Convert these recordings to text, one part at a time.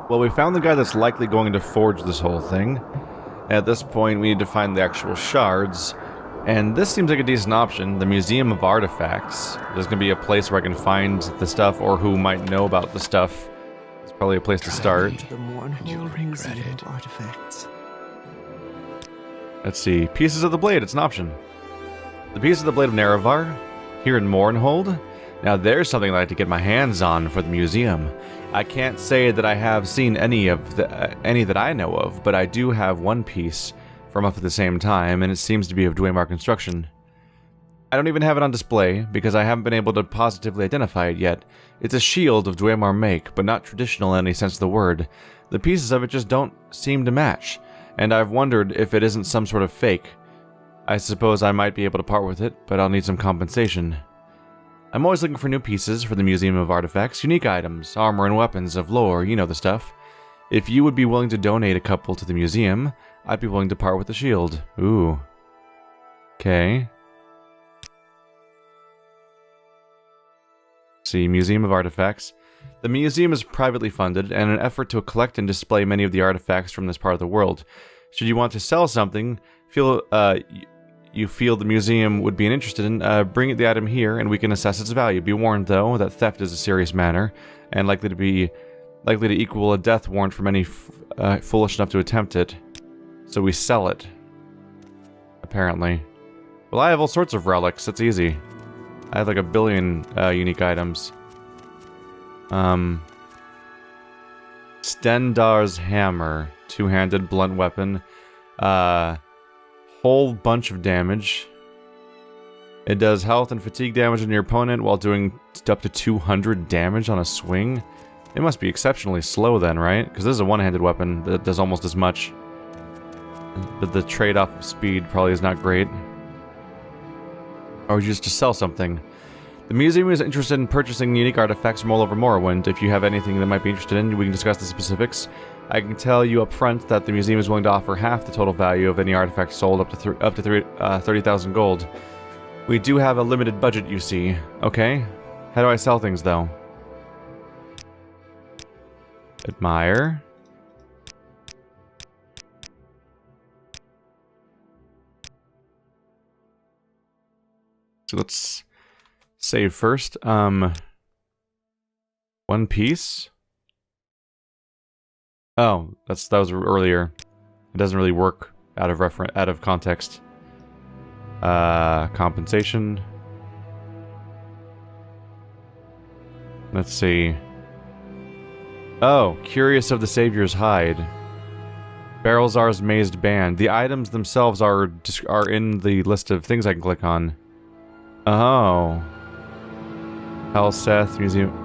Well, we found the guy that's likely going to forge this whole thing. At this point, we need to find the actual shards. And this seems like a decent option, the Museum of Artifacts. There's going to be a place where I can find the stuff, or who might know about the stuff. It's probably a place to start. The Mournhold Museum of Artifacts. Let's see. Pieces of the Blade, it's an option. The Pieces of the Blade of Nerevar, here in Mournhold. Now there's something I'd like to get my hands on for the museum. I can't say that I have seen any that I know of, but I do have one piece from up at the same time, and it seems to be of Dwemer construction. I don't even have it on display, because I haven't been able to positively identify it yet. It's a shield of Dwemer make, but not traditional in any sense of the word. The pieces of it just don't seem to match, and I've wondered if it isn't some sort of fake. I suppose I might be able to part with it, but I'll need some compensation. I'm always looking for new pieces for the Museum of Artifacts, unique items, armor and weapons of lore, you know the stuff. If you would be willing to donate a couple to the museum, I'd be willing to part with the shield. Ooh. Okay. See, Museum of Artifacts. The museum is privately funded, and an effort to collect and display many of the artifacts from this part of the world. Should you want to sell something, you feel the museum would be interested in, bring the item here and we can assess its value. Be warned, though, that theft is a serious matter, and likely to equal a death warrant from any foolish enough to attempt it. So we sell it. Apparently. Well, I have all sorts of relics, that's easy. I have like 1 billion unique items. Stendar's Hammer. Two-handed blunt weapon. Whole bunch of damage. It does health and fatigue damage on your opponent while doing up to 200 damage on a swing. It must be exceptionally slow then, right? Because this is a one-handed weapon that does almost as much. But the trade-off of speed probably is not great. Or just to sell something. The museum is interested in purchasing unique artifacts from all over Morrowind. If you have anything that might be interested in, we can discuss the specifics. I can tell you up front that the museum is willing to offer half the total value of any artifact sold, up to 30,000 gold. We do have a limited budget, you see. Okay? How do I sell things, though? Admire. So let's save first. One piece. Oh, that was earlier. It doesn't really work out of context. Compensation. Let's see. Oh, Curious of the Savior's Hide. Barrelzar's Mazed Band. The items themselves are in the list of things I can click on. Oh. Helseth Museum.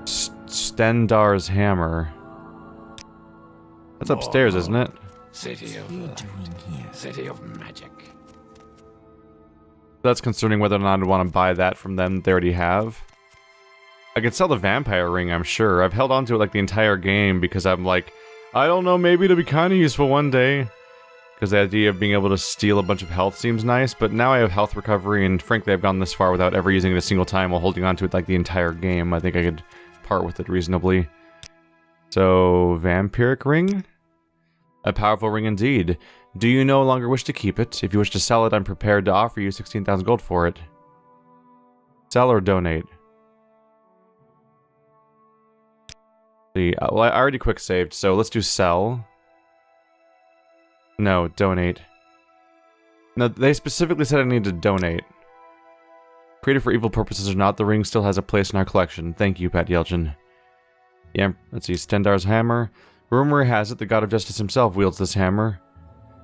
Stendar's Hammer. That's upstairs, isn't it? City of magic. That's concerning whether or not I want to buy that from them they already have. I could sell the vampire ring, I'm sure. I've held on to it like the entire game because I'm like, I don't know, maybe it'll be kind of useful one day. Because the idea of being able to steal a bunch of health seems nice, but now I have health recovery, and frankly I've gone this far without ever using it a single time while holding on to it like the entire game. I think I could part with it reasonably. So, vampiric ring? A powerful ring indeed. Do you no longer wish to keep it? If you wish to sell it, I'm prepared to offer you 16,000 gold for it. Sell or donate? See, well, I already quick saved, so let's do sell. No, donate. No, they specifically said I need to donate. Created for evil purposes or not, the ring still has a place in our collection. Thank you, Pat Yelchin. Yeah, let's see, Stendar's Hammer. Rumor has it the god of justice himself wields this hammer.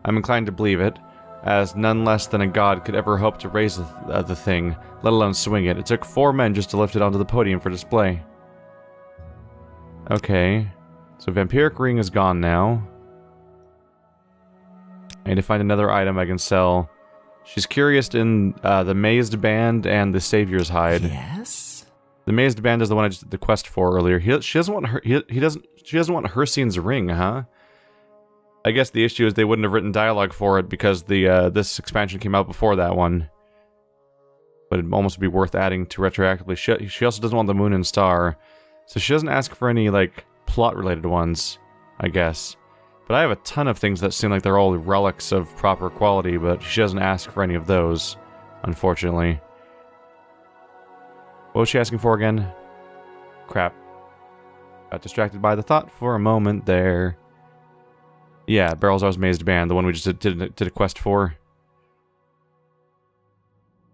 I'm inclined to believe it, as none less than a god could ever hope to raise the thing, let alone swing it. It took 4 men just to lift it onto the podium for display. Okay, so vampiric ring is gone now. I need to find another item I can sell. She's curious in the Mazed Band and the Savior's Hide. Yes. The Mazed Band is the one I just did the quest for earlier. She doesn't want her. She doesn't want Hircine's ring, huh? I guess the issue is they wouldn't have written dialogue for it because the this expansion came out before that one. But it'd almost be worth adding to retroactively. She also doesn't want the moon and star, so she doesn't ask for any like plot-related ones, I guess. But I have a ton of things that seem like they're all relics of proper quality, but she doesn't ask for any of those, unfortunately. What was she asking for again? Crap. Got distracted by the thought for a moment there. Yeah, Barrelzar's Mazed Band, the one we just did a quest for.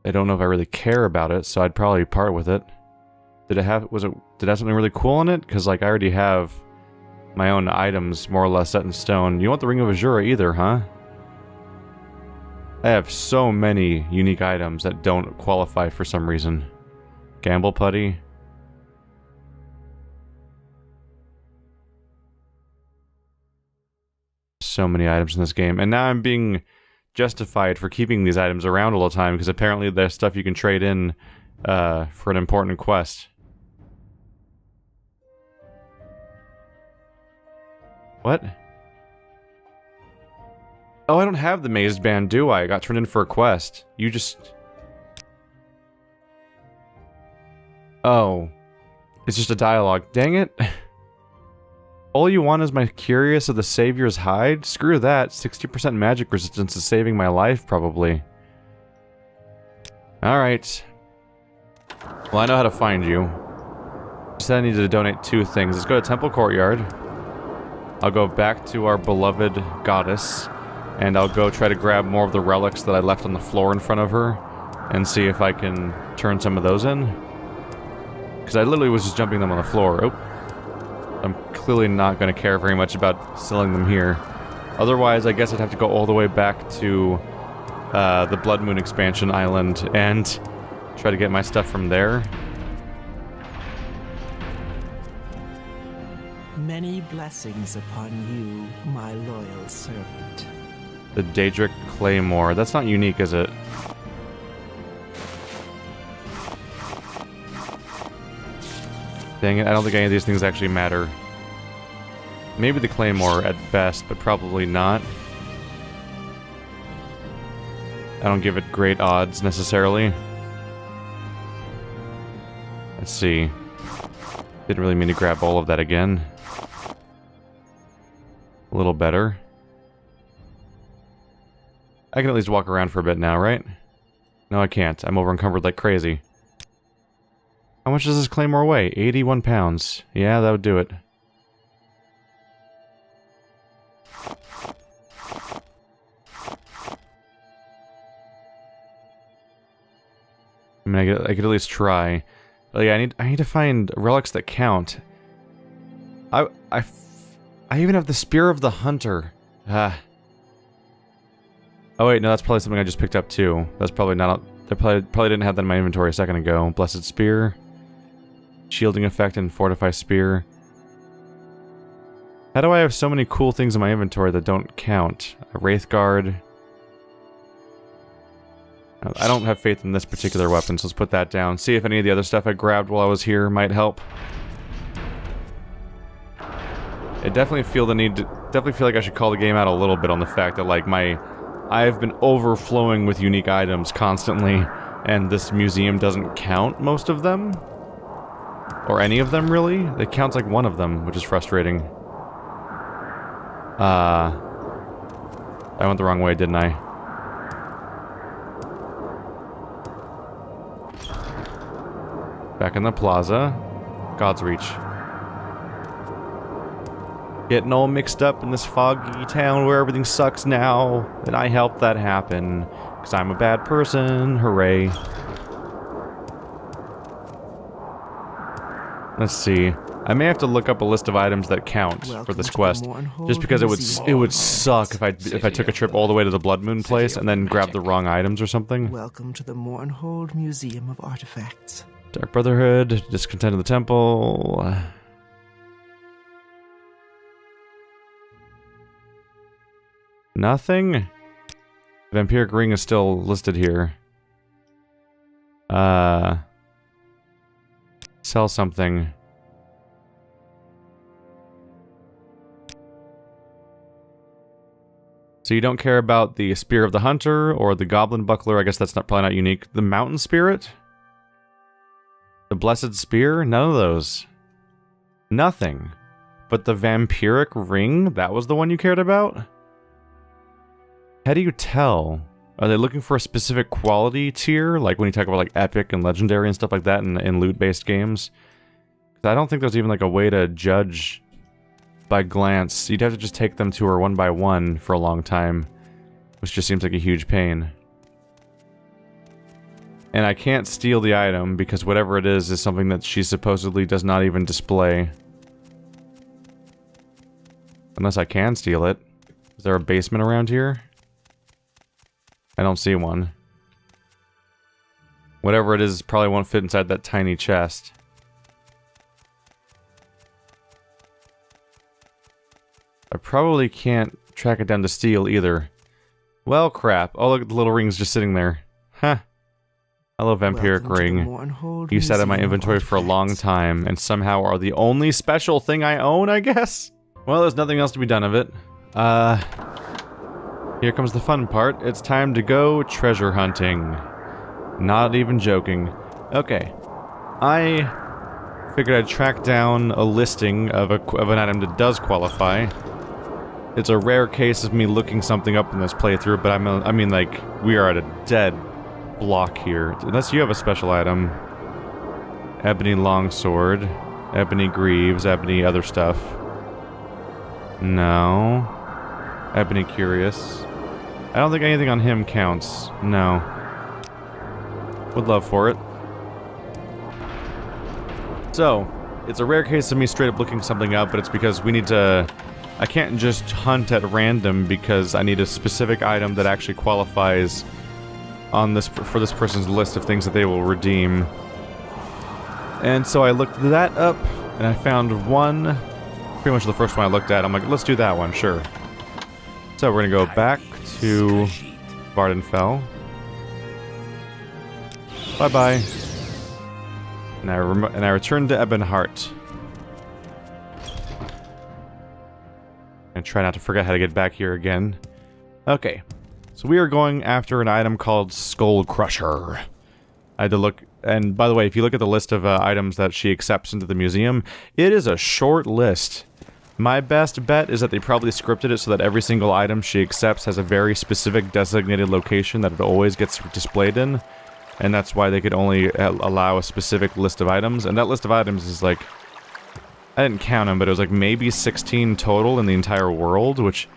I don't know if I really care about it, so I'd probably part with it. Did it have something really cool in it? Because, like, I already have my own items more or less set in stone. You want the Ring of Azura either, huh? I have so many unique items that don't qualify for some reason. Gamble Putty. So many items in this game. And now I'm being justified for keeping these items around all the time, because apparently there's stuff you can trade in for an important quest. What? Oh, I don't have the Mazed Band, do I? I got turned in for a quest. You just... Oh. It's just a dialogue. Dang it. All you want is my Curious of the Savior's Hide? Screw that. 60% magic resistance is saving my life, probably. Alright. Well, I know how to find you. You said I needed to donate 2 things. Let's go to Temple Courtyard. I'll go back to our beloved goddess, and I'll go try to grab more of the relics that I left on the floor in front of her, and see if I can turn some of those in. Because I literally was just jumping them on the floor. Oh. I'm clearly not going to care very much about selling them here. Otherwise, I guess I'd have to go all the way back to the Bloodmoon expansion island and try to get my stuff from there. Many blessings upon you, my loyal servant. The Daedric Claymore. That's not unique, is it? Dang it, I don't think any of these things actually matter. Maybe the Claymore at best, but probably not. I don't give it great odds, necessarily. Let's see. Didn't really mean to grab all of that again. A little better. I can at least walk around for a bit now, right? No, I can't. I'm over-encumbered like crazy. How much does this Claymore weigh? 81 pounds. Yeah, that would do it. I mean, I could at least try. But yeah, I need to find relics that count. I even have the Spear of the Hunter. Oh wait, no, that's probably something I just picked up too. That's probably not. They probably didn't have that in my inventory a second ago. Blessed Spear, shielding effect, and Fortify Spear. How do I have so many cool things in my inventory that don't count? A Wraith Guard. I don't have faith in this particular weapon, so let's put that down. See if any of the other stuff I grabbed while I was here might help. I definitely feel the need to... Definitely feel like I should call the game out a little bit on the fact that, like, I've been overflowing with unique items constantly, and this museum doesn't count most of them. Or any of them, really. It counts like one of them, which is frustrating. I went the wrong way, didn't I? Back in the plaza. God's Reach. Getting all mixed up in this foggy town where everything sucks now. And I helped that happen. Because I'm a bad person. Hooray. Let's see. I may have to look up a list of items that count for this quest. Just because it would suck if I took a trip all the way to the Bloodmoon place and then grabbed the wrong items or something. Welcome to the Mournhold Museum of Artifacts. Dark Brotherhood, Discontent of the Temple. Nothing? Vampiric Ring is still listed here. Sell something. So you don't care about the Spear of the Hunter or the Goblin Buckler? I guess that's probably not unique. The Mountain Spirit? The Blessed Spear? None of those. Nothing. But the vampiric ring, that was the one you cared about? How do you tell? Are they looking for a specific quality tier? Like when you talk about like epic and legendary and stuff like that in loot-based games? 'Cause I don't think there's even like a way to judge by glance. You'd have to just take them to her one by one for a long time, which just seems like a huge pain. And I can't steal the item because whatever it is something that she supposedly does not even display. Unless I can steal it. Is there a basement around here? I don't see one. Whatever it is probably won't fit inside that tiny chest. I probably can't track it down to steal either. Well, crap. Oh, look at the little rings just sitting there. Huh. Hello, vampiric ring. You sat in my inventory for a long time, and somehow are the only special thing I own, I guess? Well, there's nothing else to be done of it. Here comes the fun part. It's time to go treasure hunting. Not even joking. Okay. I figured I'd track down a listing of an item that does qualify. It's a rare case of me looking something up in this playthrough, but I mean, like, we are at a dead block here. Unless you have a special item. Ebony longsword, ebony greaves, ebony other stuff. No. Ebony curious. I don't think anything on him counts. No. Would love for it. So, it's a rare case of me straight up looking something up, but it's because we need to... I can't just hunt at random because I need a specific item that actually qualifies on this for this person's list of things that they will redeem. And so I looked that up, and I found one, pretty much the first one I looked at. I'm like, let's do that one, sure. So we're gonna go back to Vardenfell. Bye-bye. And I return to Ebonheart. And try not to forget how to get back here again. Okay. So we are going after an item called Skull Crusher. I had to look, and by the way, if you look at the list of items that she accepts into the museum, it is a short list. My best bet is that they probably scripted it so that every single item she accepts has a very specific designated location that it always gets displayed in, and that's why they could only allow a specific list of items, and that list of items is like, I didn't count them, but it was like maybe 16 total in the entire world, which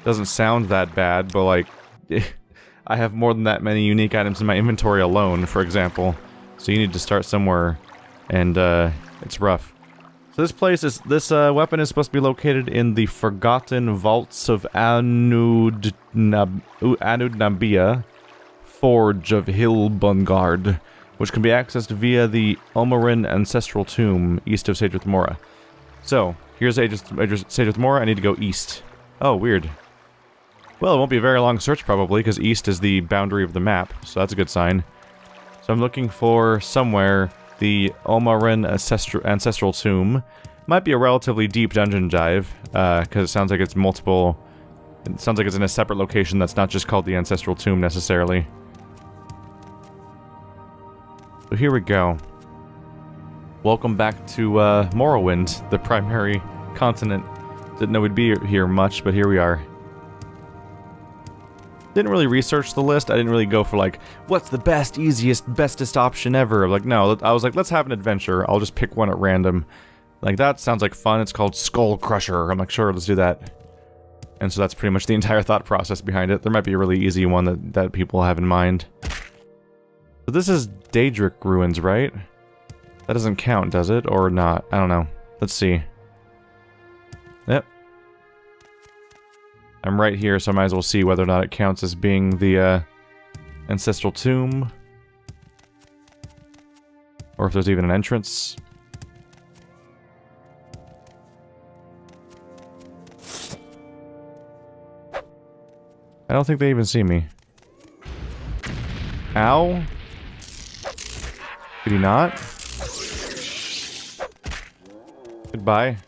doesn't sound that bad, but like, I have more than that many unique items in my inventory alone, for example. So you need to start somewhere, and it's rough. So this weapon is supposed to be located in the Forgotten Vaults of Anudnabia, Forge of Hilbungard, which can be accessed via the Omarin Ancestral Tomb, east of Sadrith Mora. So, here's Sadrith Mora, I need to go east. Oh, weird. Well, it won't be a very long search probably, because east is the boundary of the map, so that's a good sign. So I'm looking for somewhere the Omarin Ancestral Tomb. Might be a relatively deep dungeon dive, because it sounds like it's multiple... It sounds like it's in a separate location that's not just called the Ancestral Tomb necessarily. So here we go. Welcome back to Morrowind, the primary continent. Didn't know we'd be here much, but here we are. Didn't really research the list. I didn't really go for like, what's the best, easiest, bestest option ever? Like, no, I was like, let's have an adventure. I'll just pick one at random. Like, that sounds like fun. It's called Skull Crusher. I'm like, sure, let's do that. And so that's pretty much the entire thought process behind it. There might be a really easy one that people have in mind. So this is Daedric Ruins, right? That doesn't count, does it? Or not? I don't know. Let's see. Yep. I'm right here, so I might as well see whether or not it counts as being the Ancestral Tomb. Or if there's even an entrance. I don't think they even see me. Ow? Did he not? Goodbye.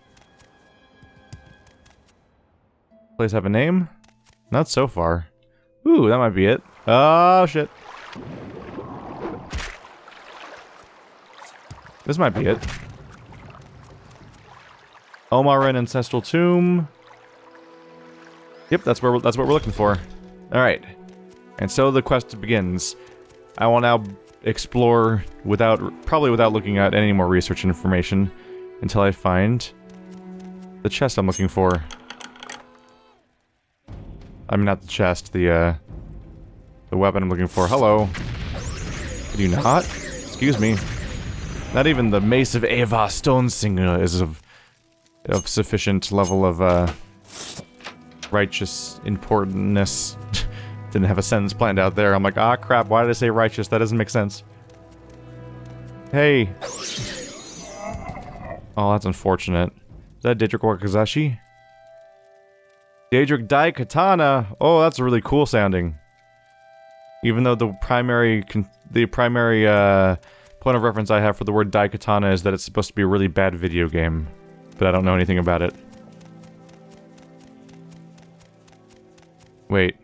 Place have a name? Not so far. Ooh, that might be it. Oh, shit. This might be it. Omarin Ancestral Tomb. Yep, that's what we're looking for. Alright. And so the quest begins. I will now explore probably without looking at any more research information until I find the chest I'm looking for. I mean, not the chest, the weapon I'm looking for. Hello. Could you not? Excuse me. Not even the Mace of Ava Stonesinger is of sufficient level of, righteous importantness. Didn't have a sentence planned out there. I'm like, ah, crap, why did I say righteous? That doesn't make sense. Hey. Oh, that's unfortunate. Is that Daedric Wakazashi? Daedric Dai Katana! Oh, that's really cool sounding. Even though the primary point of reference I have for the word Dai Katana is that it's supposed to be a really bad video game. But I don't know anything about it. Wait.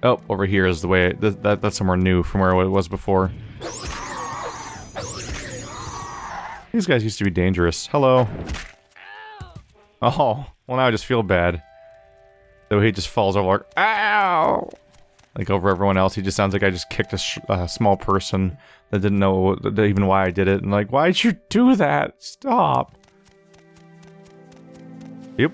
Oh, over here is the way... That's somewhere new from where it was before. These guys used to be dangerous. Hello. Oh, well now I just feel bad. So he just falls over like, ow! Like over everyone else. He just sounds like I just kicked a small person that didn't know even why I did it. And like, why'd you do that? Stop. Yep.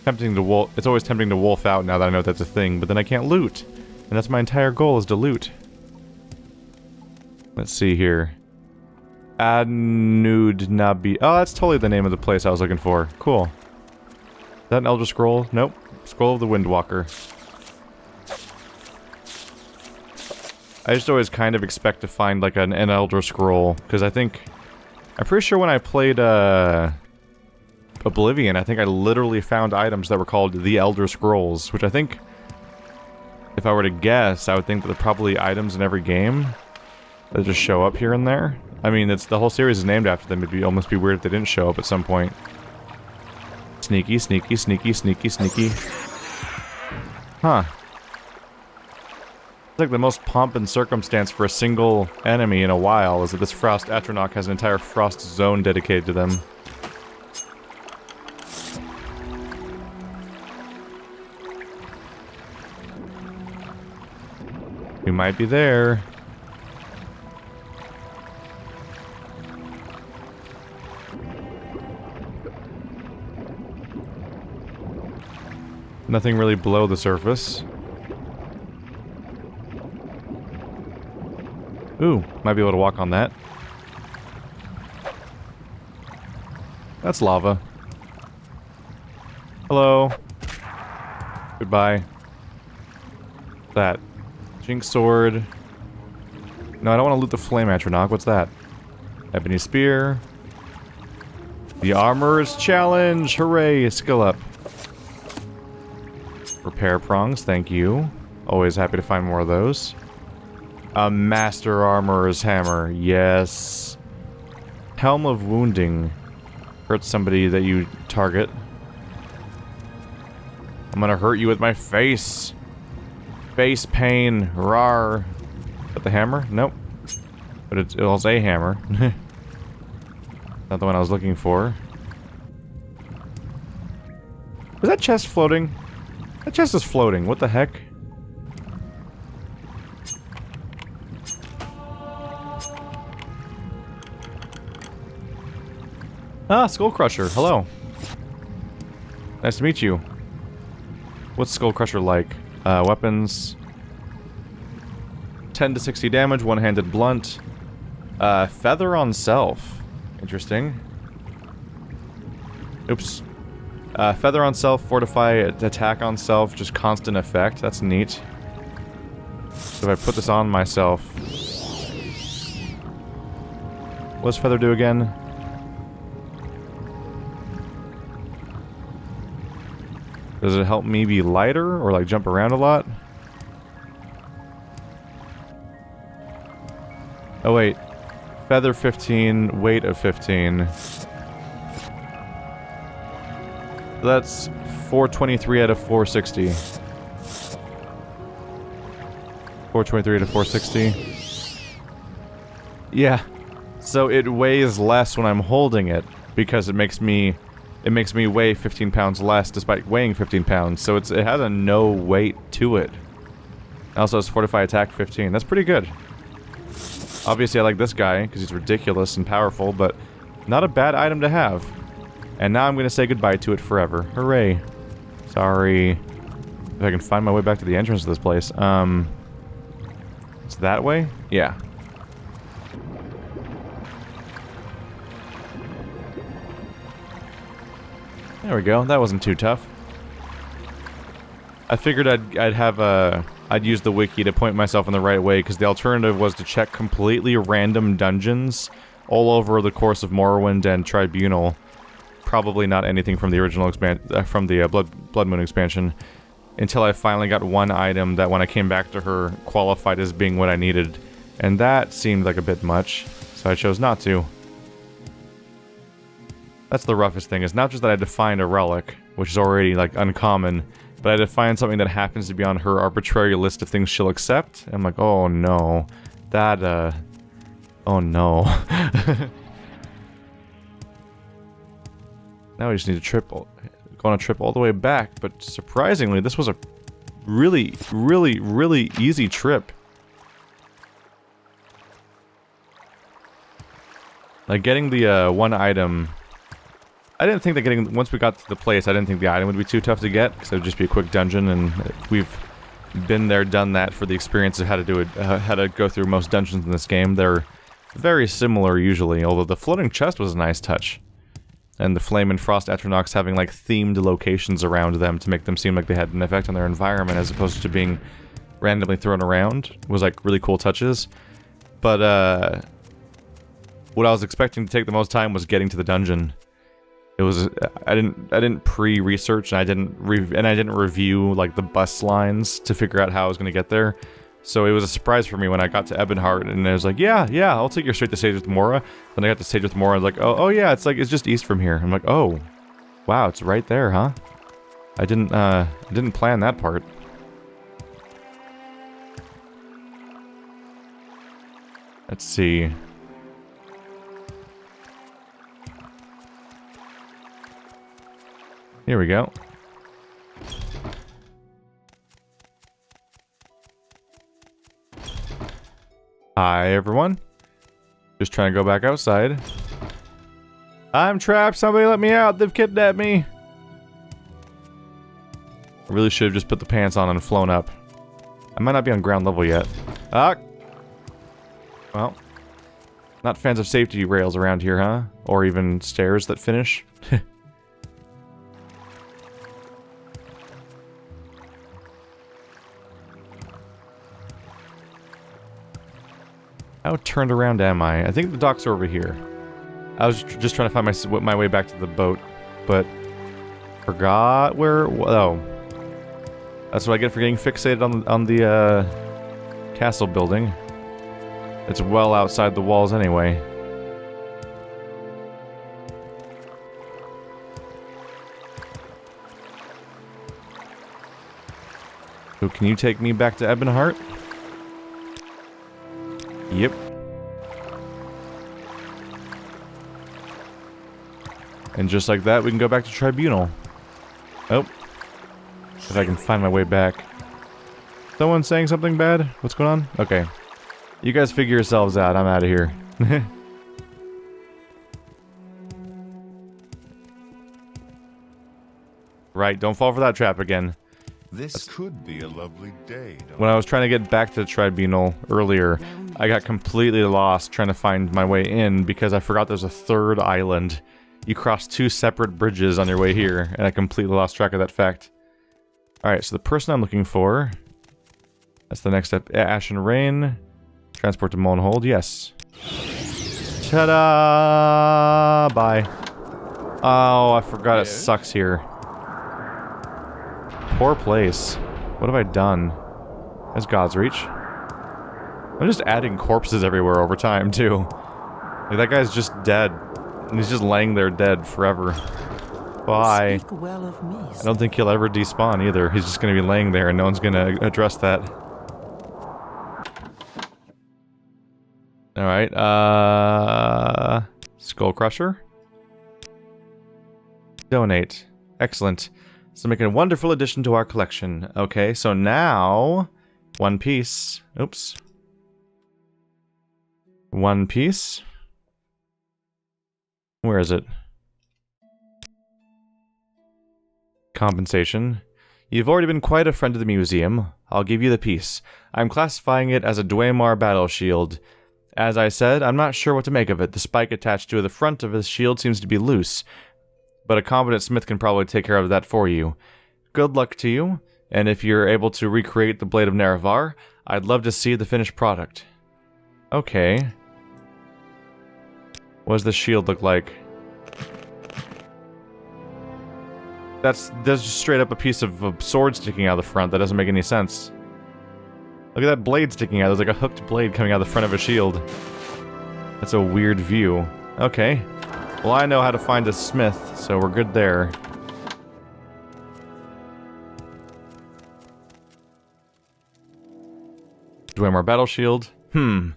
Tempting to wolf. It's always tempting to wolf out now that I know that's a thing, but then I can't loot. And that's my entire goal, is to loot. Let's see here. Adnud Nabi. Oh, that's totally the name of the place I was looking for. Cool. Is that an Elder Scroll? Nope. Scroll of the Windwalker. I just always kind of expect to find like an Elder Scroll, because I'm pretty sure when I played Oblivion, I think I literally found items that were called the Elder Scrolls, which I think, if I were to guess, I would think that they're probably items in every game that just show up here and there. I mean, the whole series is named after them. It'd almost be weird if they didn't show up at some point. Sneaky, sneaky, sneaky, sneaky, sneaky. Huh. It's like the most pomp and circumstance for a single enemy in a while is that this Frost Atronach has an entire Frost zone dedicated to them. We might be there. Nothing really below the surface. Ooh, might be able to walk on that. That's lava. Hello. Goodbye. That. Jinx sword. No, I don't want to loot the flame atronach. What's that? Ebony spear. The armorer's challenge. Hooray! Skill up. Repair prongs. Thank you. Always happy to find more of those. A master armorer's hammer. Yes. Helm of wounding. Hurt somebody that you target. I'm gonna hurt you with my face. Face pain, rar. Is that the hammer? Nope. But it was a hammer. Not the one I was looking for. Was that chest floating? That chest is floating. What the heck? Ah, Skullcrusher. Hello. Nice to meet you. What's Skullcrusher like? Weapons. 10 to 60 damage, one-handed blunt. Feather on self. Interesting. Oops. Feather on self, fortify, attack on self, just constant effect. That's neat. So if I put this on myself... What does Feather do again? Does it help me be lighter, or like jump around a lot? Oh wait. Feather 15, weight of 15. That's 423 out of 460. 423 out of 460. Yeah. So it weighs less when I'm holding it, because it makes me weigh 15 pounds less despite weighing 15 pounds, so it has a no weight to it. It also has fortify attack 15. That's pretty good. Obviously I like this guy, because he's ridiculous and powerful, but not a bad item to have. And now I'm going to say goodbye to it forever. Hooray. Sorry. If I can find my way back to the entrance of this place. It's that way? Yeah. There we go. That wasn't too tough. I figured I'd use the wiki to point myself in the right way, because the alternative was to check completely random dungeons all over the course of Morrowind and Tribunal. Probably not anything from the original from the Bloodmoon expansion, until I finally got one item that, when I came back to her, qualified as being what I needed, and that seemed like a bit much, so I chose not to. That's the roughest thing, is not just that I had to find a relic, which is already, like, uncommon, but I had to find something that happens to be on her arbitrary list of things she'll accept. And I'm like, oh no. That, oh no. Now we just need to go on a trip all the way back, but surprisingly, this was a really, really, really easy trip. Like, getting the, one item... I didn't think that once we got to the place, I didn't think the item would be too tough to get, because it would just be a quick dungeon, and we've been there, done that for the experience of how to do it, how to go through most dungeons in this game. They're very similar usually, although the floating chest was a nice touch. And the Flame and Frost Atronachs having, like, themed locations around them to make them seem like they had an effect on their environment as opposed to being randomly thrown around was, like, really cool touches. But, what I was expecting to take the most time was getting to the dungeon. It was, I didn't pre-research, and I didn't review, like, the bus lines to figure out how I was gonna get there. So it was a surprise for me when I got to Ebonheart, and I was like, yeah, I'll take you straight to Stage with Mora. Then I got to Stage with Mora, and I was like, oh yeah, it's just east from here. I'm like, oh, wow, it's right there, huh? I didn't plan that part. Let's see. Here we go. Hi, everyone. Just trying to go back outside. I'm trapped! Somebody let me out! They've kidnapped me! I really should have just put the pants on and flown up. I might not be on ground level yet. Ah! Well. Not fans of safety rails around here, huh? Or even stairs that finish? How turned around am I? I think the docks are over here. I was just trying to find my way back to the boat, but forgot where. Oh, that's what I get for getting fixated on the castle building. It's well outside the walls anyway. So can you take me back to Ebonheart? Yep. And just like that, we can go back to Tribunal. Oh. If I can find my way back. Someone saying something bad? What's going on? Okay. You guys figure yourselves out. I'm out of here. Right, don't fall for that trap again. This could be a lovely day. When I was trying to get back to the Tribunal earlier, I got completely lost trying to find my way in because I forgot there's a third island. You cross two separate bridges on your way here, and I completely lost track of that fact. Alright, so the person I'm looking for... That's the next step. Ash and Rain. Transport to Mournhold, yes. Ta-da! Bye. Oh, I forgot it sucks here. Poor place. What have I done? That's God's Reach. I'm just adding corpses everywhere over time, too. Like, that guy's just dead. And he's just laying there dead forever. Bye. Speak well of me, I don't think he'll ever despawn either. He's just gonna be laying there and no one's gonna address that. Alright, Skull Crusher. Donate. Excellent. So making a wonderful addition to our collection. Okay, so now... One piece. Oops. One piece. Where is it? Compensation. You've already been quite a friend of the museum. I'll give you the piece. I'm classifying it as a Dwemer battle shield. As I said, I'm not sure what to make of it. The spike attached to the front of the shield seems to be loose, but a competent smith can probably take care of that for you. Good luck to you, and if you're able to recreate the Blade of Nerevar, I'd love to see the finished product. Okay. What does the shield look like? That's just straight up a piece of a sword sticking out of the front. That doesn't make any sense. Look at that blade sticking out. There's like a hooked blade coming out of the front of a shield. That's a weird view. Okay. Well, I know how to find a smith, so we're good there. Dwemer battle shield. An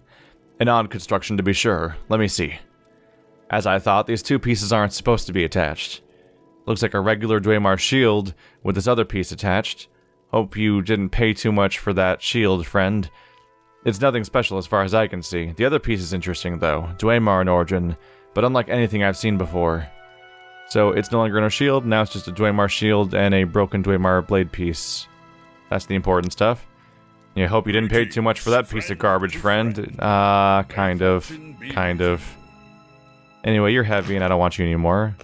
odd construction to be sure. Let me see. As I thought, these two pieces aren't supposed to be attached. Looks like a regular Dwemer shield with this other piece attached. Hope you didn't pay too much for that shield, friend. It's nothing special as far as I can see. The other piece is interesting, though. Dwemer in origin, but unlike anything I've seen before. So it's no longer in a shield, now it's just a Dwemer shield and a broken Dwemer blade piece. That's the important stuff. Yeah, hope you didn't pay too much for that piece of garbage, friend. Kind of. Anyway, you're heavy and I don't want you anymore.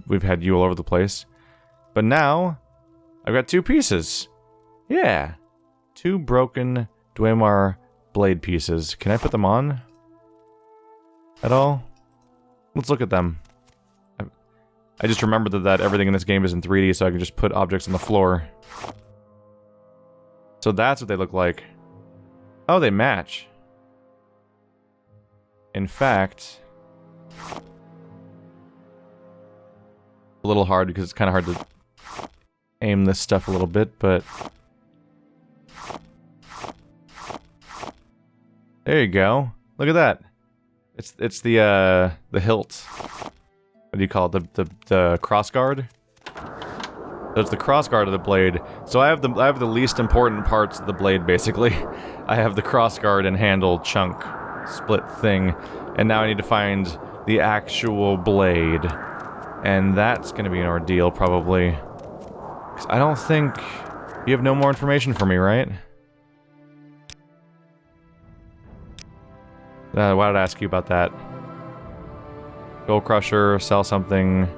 We've had you all over the place. But now, I've got two pieces. Yeah. Two broken Dwemer blade pieces. Can I put them on? At all? Let's look at them. I just remembered that everything in this game is in 3D, so I can just put objects on the floor. So that's what they look like. Oh, they match. In fact... a little hard because it's kind of hard to aim this stuff a little bit, but... there you go. Look at that. It's the hilt. What do you call it? The crossguard? So it's the crossguard of the blade. So I have the least important parts of the blade, basically. I have the crossguard and handle chunk split thing, and now I need to find the actual blade. And that's gonna be an ordeal, probably. 'Cause I don't think... you have no more information for me, right? Why did I ask you about that? Gold Crusher, sell something...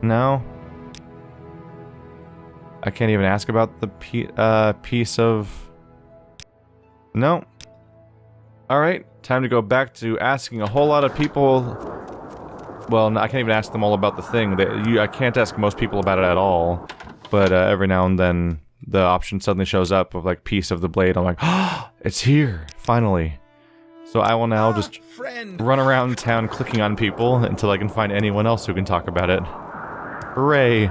no? I can't even ask about the piece of... no. Alright, time to go back to asking a whole lot of people... well, no, I can't even ask them all about the thing. I can't ask most people about it at all. But every now and then, the option suddenly shows up of, like, piece of the blade. I'm like, oh, it's here! Finally. So I will now just run around town clicking on people until I can find anyone else who can talk about it. Hooray!